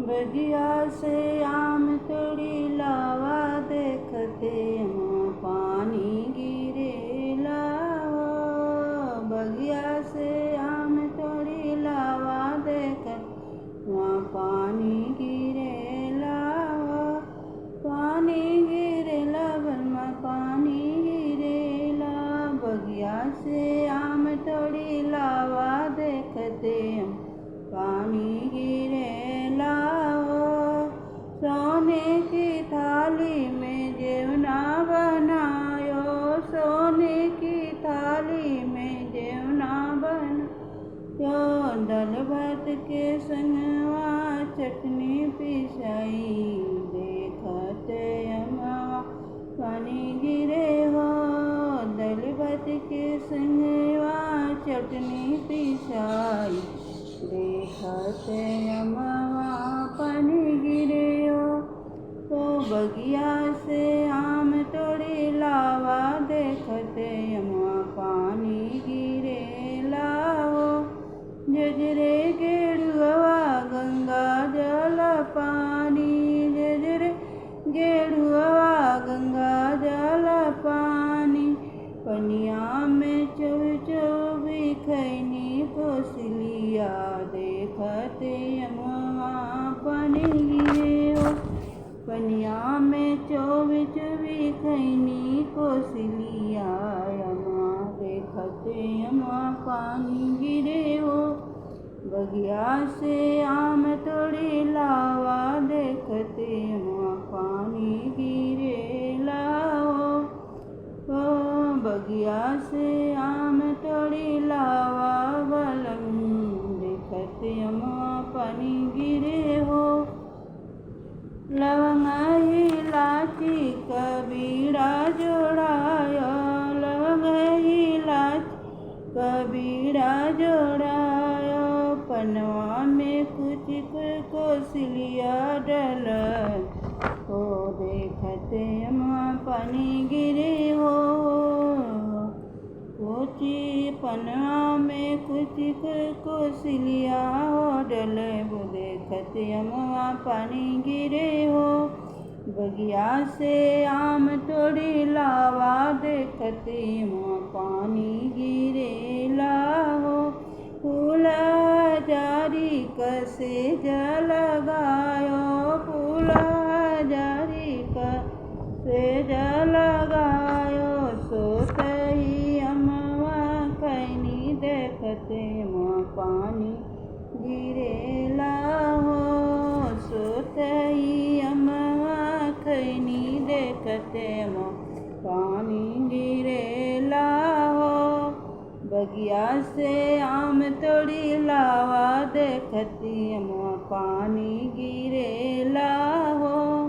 बगिया से आम तोड़ी लावा देखते वहाँ पानी गिरेला। बगिया से आम तोड़ी लावा देखते वहाँ पानी गिरेला। पानी गिरेला बरमा पानी गिरेला। बगिया से आम तोड़ी लावा देखते हम पानी गिरेला। सोने की थाली में जेवना बनायो। सोने की थाली में जेवना बनायो। दाल भात के संगवा चटनी पिसाई देखते अमवा पानी गिरे हो। दाल भात के संगवा चटनी पिसाई देखते अमवा पानी गिरे हो। तो बगिया से आम तोड़ी लावा देखते अमवा पानी गिरेला हो। जजरे गेरुआ गंगा जल पानी। जजरे गेरुआ गंगा जल पानी। पनिया में चौबी खैनी कोसलिया देखते अमवा पानी गिरे हो। पनिया में चौबी खैनी कोसलिया अमवा देखते अमवा पानी गिरे हो। बगिया से आम तोड़ी लावा देखते अमवा पानी गिरेला हो। बगिया से आम तोड़ी लावा बलम देखते अमवा पानी गिरे हो। लवंग इलायची कबीरा जोड़ायो। लवंग इलायची कबीरा जोड़ायो। पनवा में कुछ कोसलिया डल हो देखते अमवा पानी गिरे हो। कोची पनवा में कुछ कोसलिया डले वो देखते अमवा पानी गिरे हो। बगिया से आम तोड़ी लावा देखते अमवा पानी गिरेला हो। फूल जारी कसे जलगायो। फूल जारी कसे जलगायो। सोतही अमवा खैनी देखते अमवा पानी गिरेला हो। सोतही अमवा खैनी देखते अमवा पानी गिरेला हो। बगिया से आम तोड़ी लावा देखती अमवा पानी गिरेला हो।